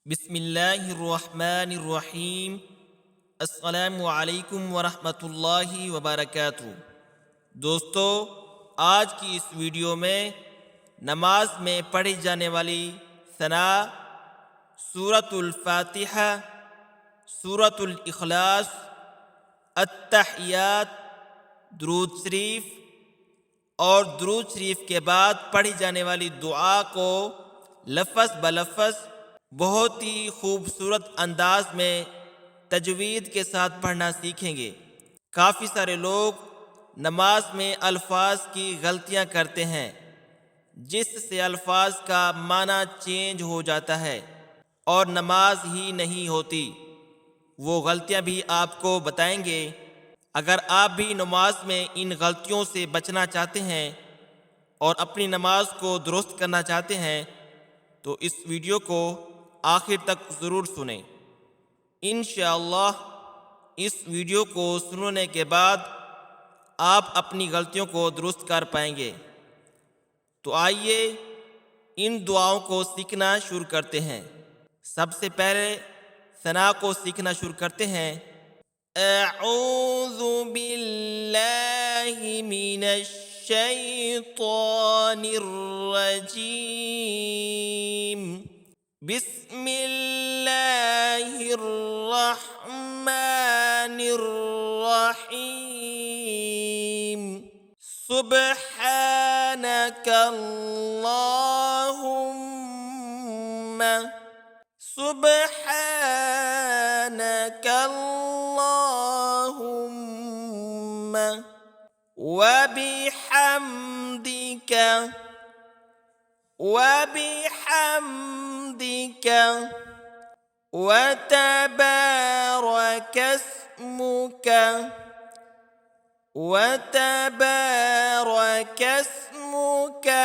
बिस्मिल्लाहिर्रहमानिर्रहीम। अस्सलामु अलैकुम वरहमतुल्लाहि वबरकातुहू। दोस्तों, आज की इस वीडियो में नमाज में पढ़ी जाने वाली सना सूरतुल फातिहा, सूरतुल इखलास, अत्तहियात, दुरूद शरीफ और दुरूद शरीफ के बाद पढ़ी जाने वाली दुआ को लफ्ज़ ब लफ्ज़ बहुत ही खूबसूरत अंदाज में तजवीद के साथ पढ़ना सीखेंगे। काफ़ी सारे लोग नमाज में अल्फाज की गलतियां करते हैं, जिससे अल्फाज का माना चेंज हो जाता है और नमाज ही नहीं होती। वो गलतियां भी आपको बताएंगे। अगर आप भी नमाज में इन गलतियों से बचना चाहते हैं और अपनी नमाज को दुरुस्त करना चाहते हैं तो इस वीडियो को आखिर तक ज़रूर सुनें। इंशाअल्लाह इस वीडियो को सुनने के बाद आप अपनी गलतियों को दुरुस्त कर पाएंगे। तो आइए इन दुआओं को सीखना शुरू करते हैं। सबसे पहले सना को सीखना शुरू करते हैं। अऊज़ु बिल्लाहि मिनश शैतानिर रजीम। बिस्मिल्लाहिर्रहमानिर्रहीम। सुब्हानकल्लाहुम्मा, सुब्हानकल्लाहुम्मा वबिहम्दिका, वबिहम्दिका वतबारकस्मुका, वतबारकस्मुका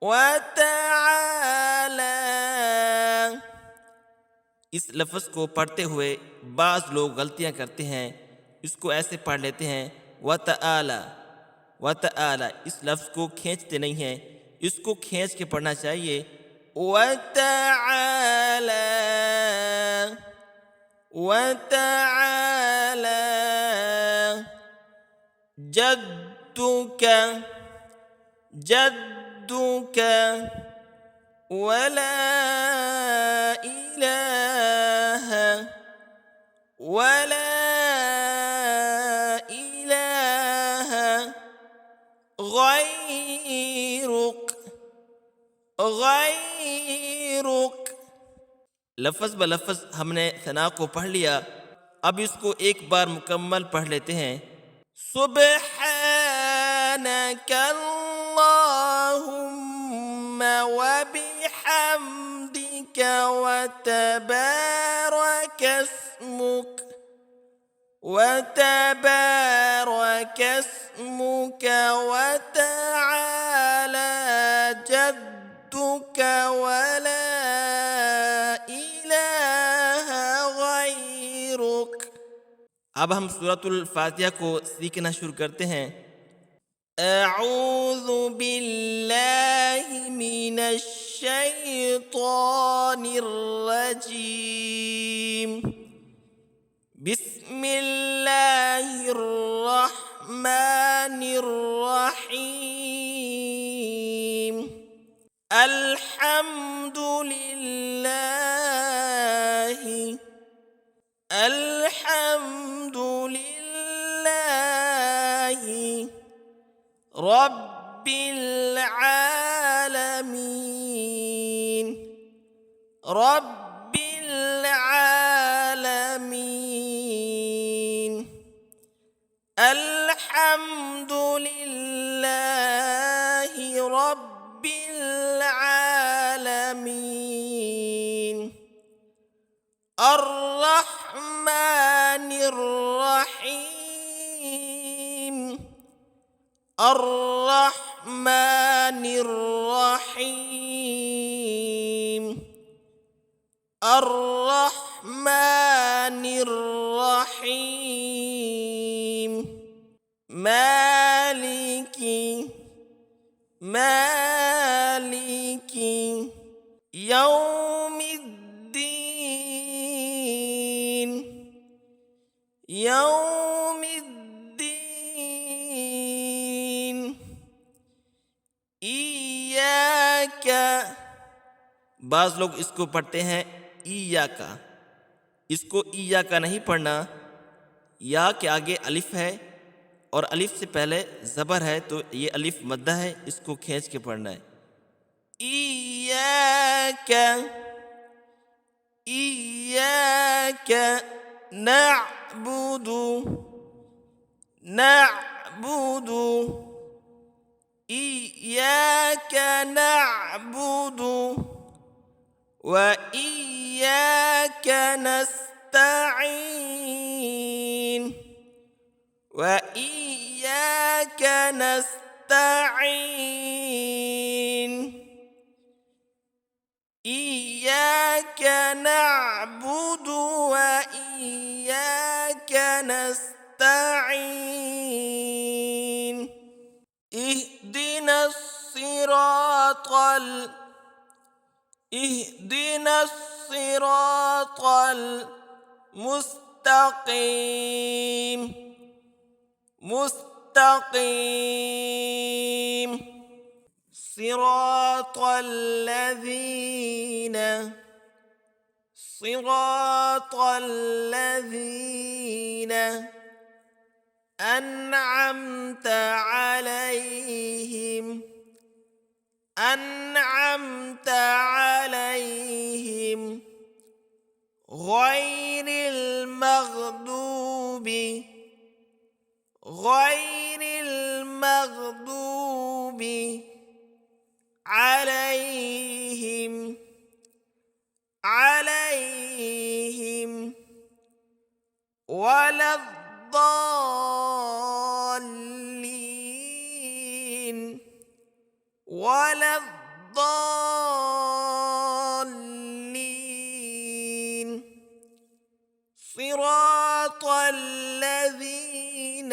वतआला। इस लफ्ज़ को पढ़ते हुए बाज़ लोग गलतियां करते हैं। इसको ऐसे पढ़ लेते हैं वतआला, वतआला। इस लफ्ज़ को खींचते नहीं हैं, इसको खींच के पढ़ना चाहिए वतआला, वतआला। जद्दुका, जद्दुका वला इलाहा, वला इलाहा गैरुक, गैरुक। लफ्ज़ ब लफ्ज़ हमने सना को पढ़ लिया। अब इसको एक बार मुकम्मल पढ़ लेते हैं। सुब्हानकल्लाहुम्मा वबिहम्दिका वतबारकस्मुक, वतबारकस्मुका वतआला जद्दुका वला इलाहा गैरुक। अब हम सूरतुल फातिहा को सीखना शुरू करते हैं। अऊज़ु बिल्लाहि मिनश शैतानिर रजीम। बिस्मिल्लाहिर्रहमानिर्रहीम। अल्हम्दुलिल्लाहि, अल्हम्दुलिल्लाहि रब्बिल आलमीन, रब्बिल आलमीन। अल्हम्दुलिल्लाहि रब्बिल आलमीन। अर्रहमानिर रहीम, अर्रहमानिर रहीम, अर्रहमानिर रहीम। मालिकी, मालिकी यौमिद्दीन, बाज़ लोग इसको पढ़ते हैं ईया का। इसको ईया का नहीं पढ़ना। या के आगे अलिफ है और अलिफ से पहले ज़बर है, तो ये अलिफ मद्दा है, इसको खींच के पढ़ना है। ईयाका ईयाका नअबुदु नअबुदु ईयाका नअबुदु व ईयाका नस्तईन وإياك نستعين إياك نعبد وإياك نستعين اهدنا الصراط المستقيم مستقيم صراط الذين أنعمت عليهم غير المغضوب عليهم ولا الضالين صراط الذين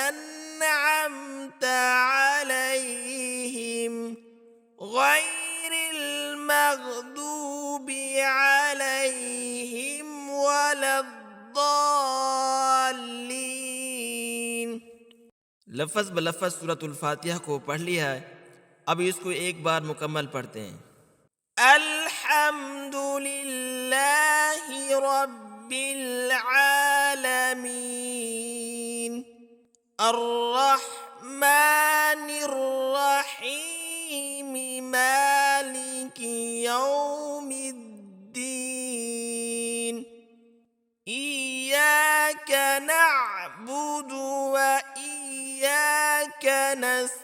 أنعمت عليهم غير المغضوب عليهم ولا الضالين। लफ्ज़ ब लफ्ज़ सूरतुल फातिहा को पढ़ लिया है। अब इसको एक बार मुकम्मल पढ़ते हैं। अल्हम्दुलिल्लाहि रब्बिल आलमीन अर्रहमानिर रहीम मालिकि यौमिद्दीन इय्याका नअबुदु व इय्याका नस्तईन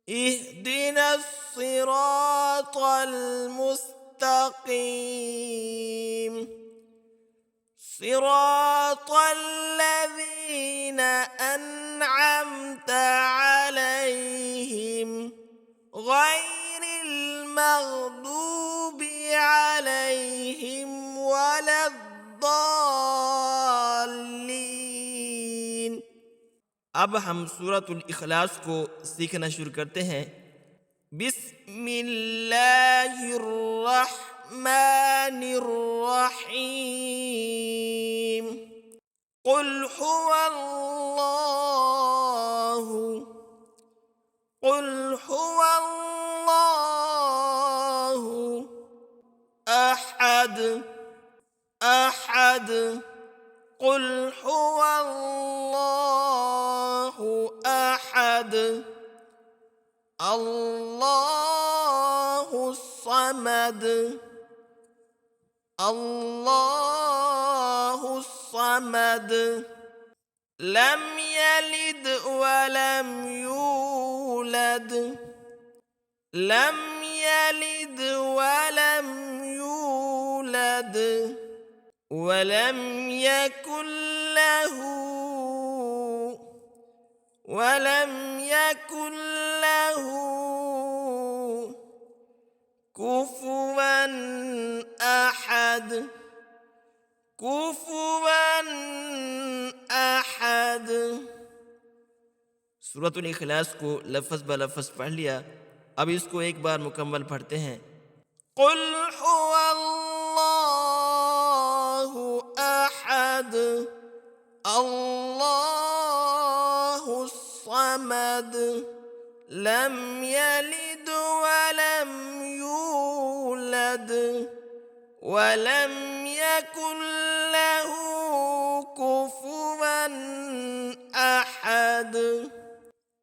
اهدنا الصراط المستقيم صراط الذين أنعمت عليهم غير المغضوب عليهم ولا الضالين। अब हम सूरतुल इखलास को सीखना शुरू करते हैं। बिस्मिल्लाहिर्रहमानिर्रहीम कुल हुवल्लाहु अहद قل هو الله أحد الله الصمد لم يلد ولم يولد ولم يكن له كفوا أحد। सूरतुल इखलास को लफ्ज़ ब लफ्ज़ पढ़ लिया। अब इसको एक बार मुकम्मल पढ़ते हैं। कुल हुवल्लाहु अहद अल्लाहुस समद लम यलिद व أحد ولم يكن له कुफुवन अहद।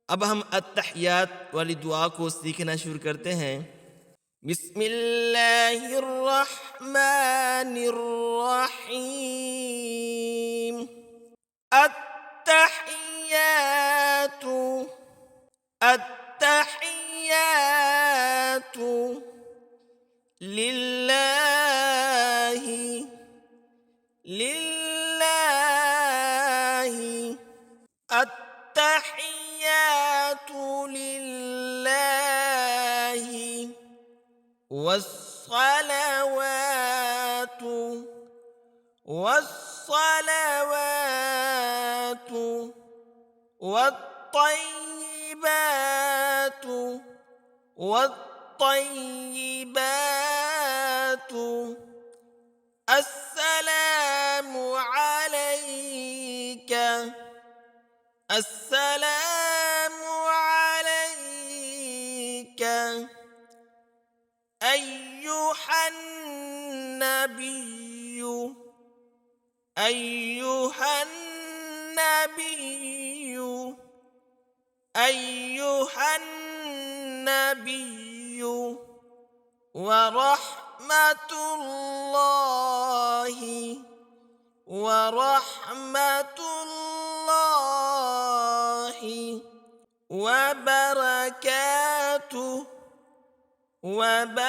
अब हम अत्तहियात वाली दुआ को सीखना शुरू करते हैं। बिस्मिल्लाहिर्रहमानिर्रहीम। अत्तहियातु अत्तहियातु लिल्लाहि लिल्लाहि। अत्तहियातु लिल्लाहि वस्सलावातु वस्सलावातु वत्तय्यिबातु वत्तय्यिबातु। अस्सलामु अलैका अस्सलामु अलैका अय्युहन नबिय्यु अय्युहन नबिय्यु अय्युहन नबिय्यु वरहमतुल्लाहि वरहमतुल्लाहि वबरकातुहु वबरकातुहु।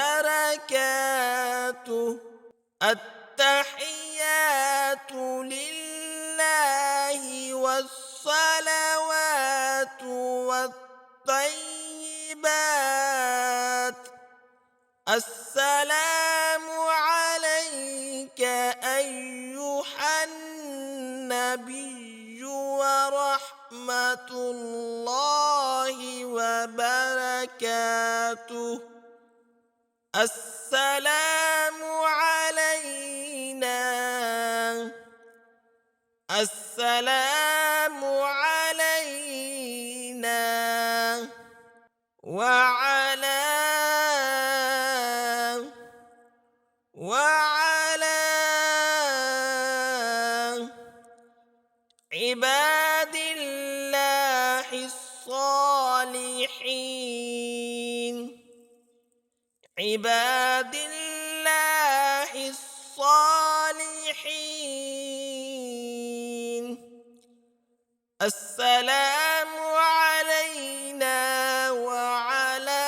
अत्तहियातु लिल्लाहि वस्सलावातु वत्तय्यिबात। अस्सलामु अलैका अय्युहन नबिय्यु वरहमतुल्लाहि वबरकातुहु। अस्सलामु अलैना अस्सलामु अलैना वअला इबादिल्लाहिस्सालिहीन इबादिल्लाहिस्सालिहीन। अस्सलामु अलैना वअला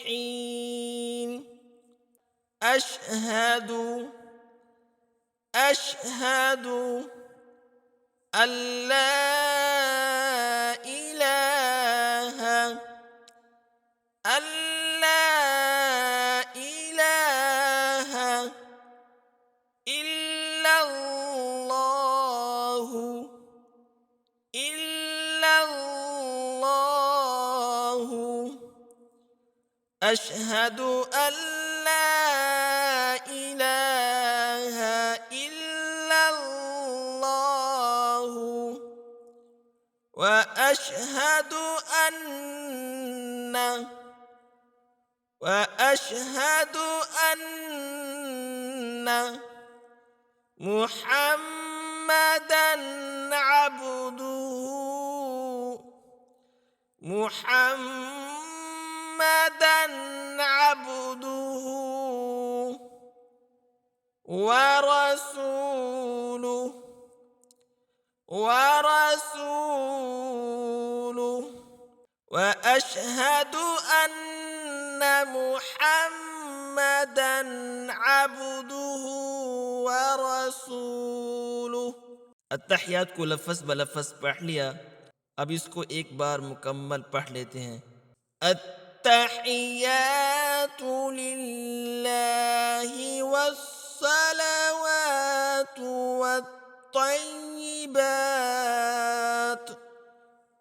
इबादिल्लाहिस्सालिहीन। अशहदु अशहदु अल्ला इलाहा अल्ला इलाहा इल्लल्लाहु इल्लल्लाहु। अशहदु अल्ला इलाहा इल्लल्लाहु वअशहदु अन्न मुहम्मदन अब्दुहु ورسوله وأشهد أن محمدا عبده ورسوله। अत्तहियात को लफ्ज़ ब लफ्ज़ पढ़ लिया। अब इसको एक बार मुकम्मल पढ़ लेते हैं। अत्तहियातु लिल्लाहि वस्सलावातु वत्तय्यिबात।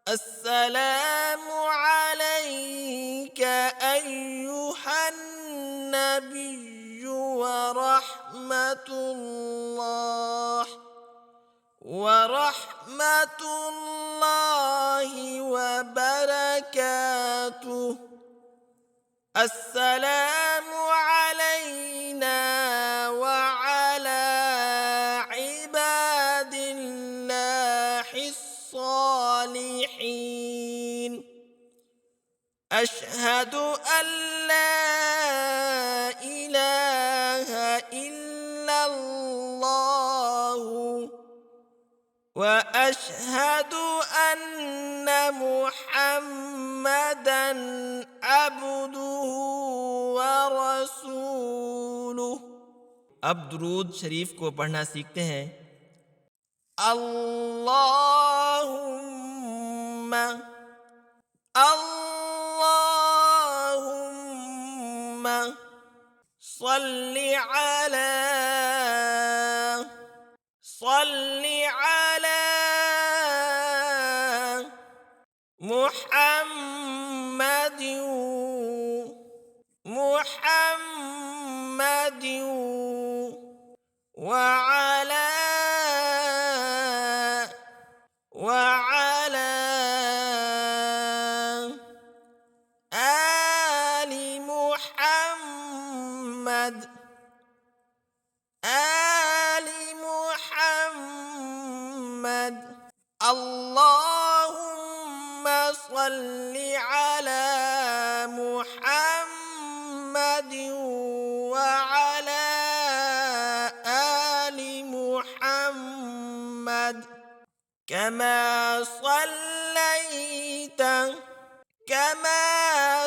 अस्सलामु अलैका अय्युहन नबिय्यु वरहमतुल्लाहि वबरकातुहु। وبركاته. السلام علينا وعلى عباد الله الصالحين. أشهد أن لا إله إلا الله وأشهد أن محمدًا عبده ورسوله. अब दुरूद शरीफ को पढ़ना सीखते हैं। अल्लाहुम्मा अल्लाहुम्मा सल्लि अला محمد وعلى آل محمد اللهم صل على محمد وعلى آل محمد كما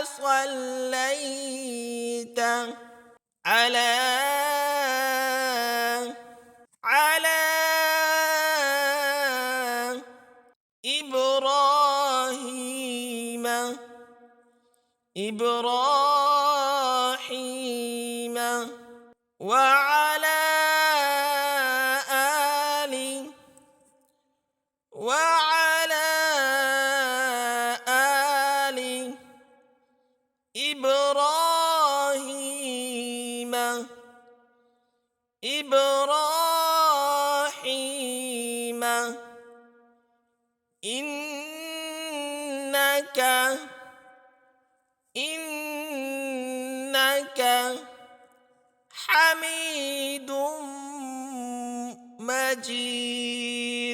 صليت على إبراهيم وعلى آل إبراهيم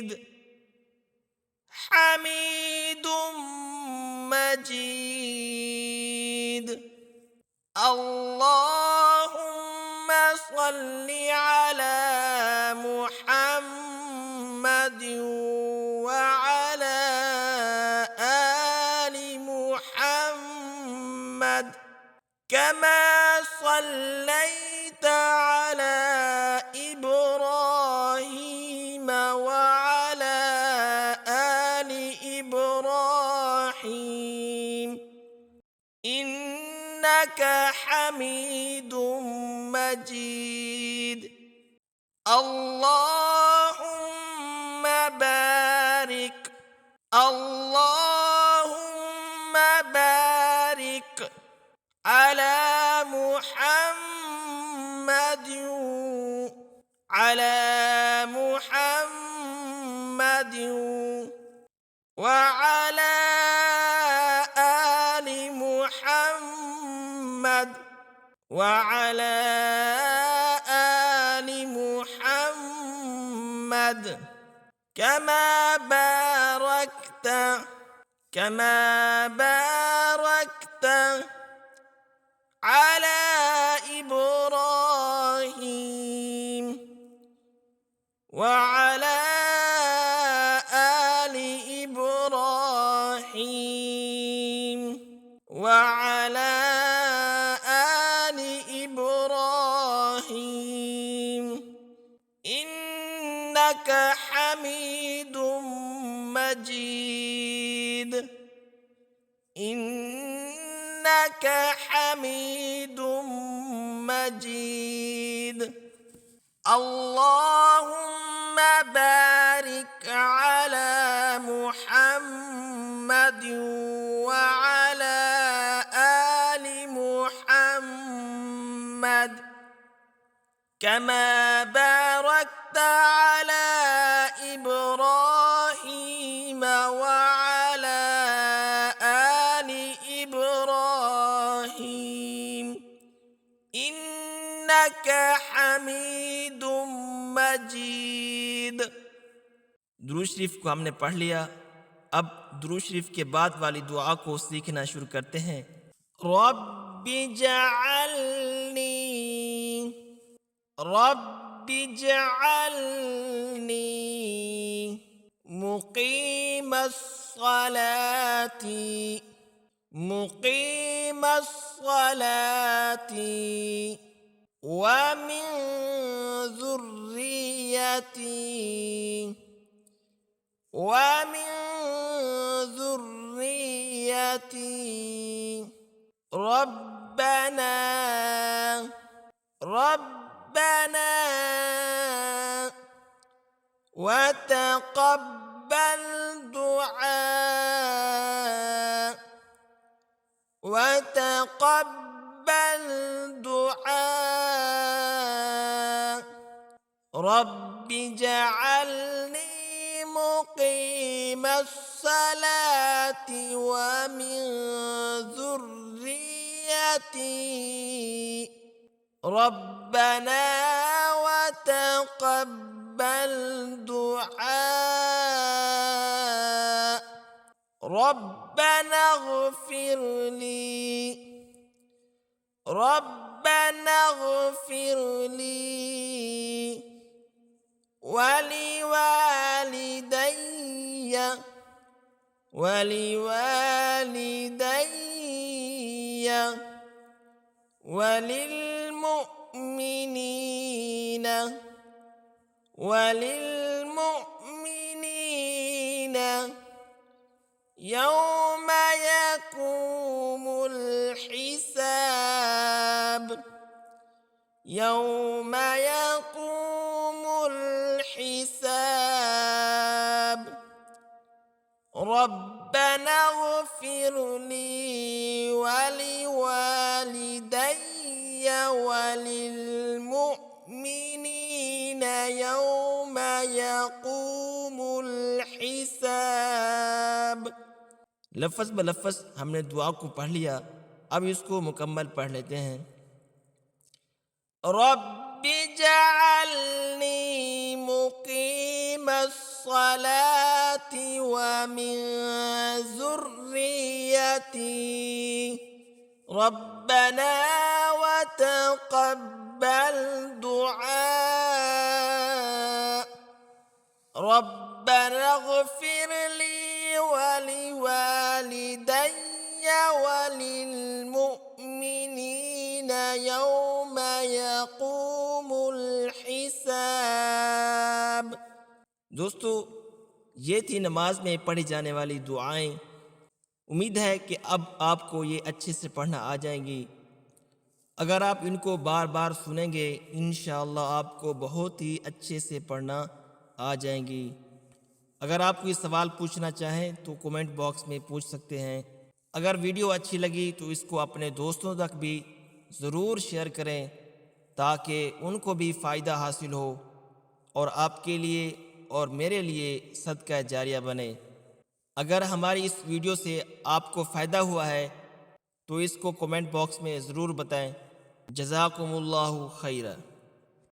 إنك حميد مجيد. اللهم صل على محمد وعلى آل محمد كما صليت على إبراهيم وعلى آل إبراهيم إنك حميد مجيد. اللهم بارك على محمد وعلى آل محمد وعلى آل محمد كما باركت على إبراهيم وعلى آل إبراهيم وعلى آل إبراهيم إنك حميد مجيد. اللهم بارك على محمد وعلى آل محمد كما باركت على إبراهيم وعلى آل إبراهيم इन्नक हमीदुम मजीद। दुरूद शरीफ को हमने पढ़ लिया। अब दुरूद शरीफ के बाद वाली दुआ को सीखना शुरू करते हैं। रब्बि जअलनी, रब्बि जअलनी मुक़ीमस्सलाती, मुक़ीमस्सलाती व मिन ज़ुर्रियती, ومن ذريتي ربنا ربنا وتقبل دعاء، وتقبل دعاء رب اجعلني مقيم الصلاة ومن ذريتي ربنا وتقبل دعاء ربنا اغفر لي، ربنا اغفر لي ولوالدي ولوالدي وللمؤمنين وللمؤمنين يوم يقوم الحساب، يوم يقوم الحساب ربنا اغفر لي ولوالدي وللمؤمنين يوم يقوم الحساب। लफ्ज़ ब लफ्ज़ हमने दुआ को पढ़ लिया। अब इसको मुकम्मल पढ़ लेते हैं। रब्बि जअलनी मुक़ीमस्सलाति व मिन ज़ुर्रियती रब्बना व तक़ब्बल दुआ रब्बना इग़फ़िर ली वलिवालिदैय वलिलमुअ्मिनीन यौम यक़ूमुल हिसाब। दोस्तों, ये थी नमाज में पढ़ी जाने वाली दुआएं। उम्मीद है कि अब आपको ये अच्छे से पढ़ना आ जाएंगी। अगर आप इनको बार बार सुनेंगे इंशाअल्लाह आपको बहुत ही अच्छे से पढ़ना आ जाएंगी। अगर आप कोई सवाल पूछना चाहें तो कमेंट बॉक्स में पूछ सकते हैं। अगर वीडियो अच्छी लगी तो इसको अपने दोस्तों तक भी ज़रूर शेयर करें ताकि उनको भी फ़ायदा हासिल हो और आपके लिए और मेरे लिए सदका जारिया बने। अगर हमारी इस वीडियो से आपको फ़ायदा हुआ है तो इसको कमेंट बॉक्स में ज़रूर बताएं। जज़ाकुमुल्लाहु खैरा।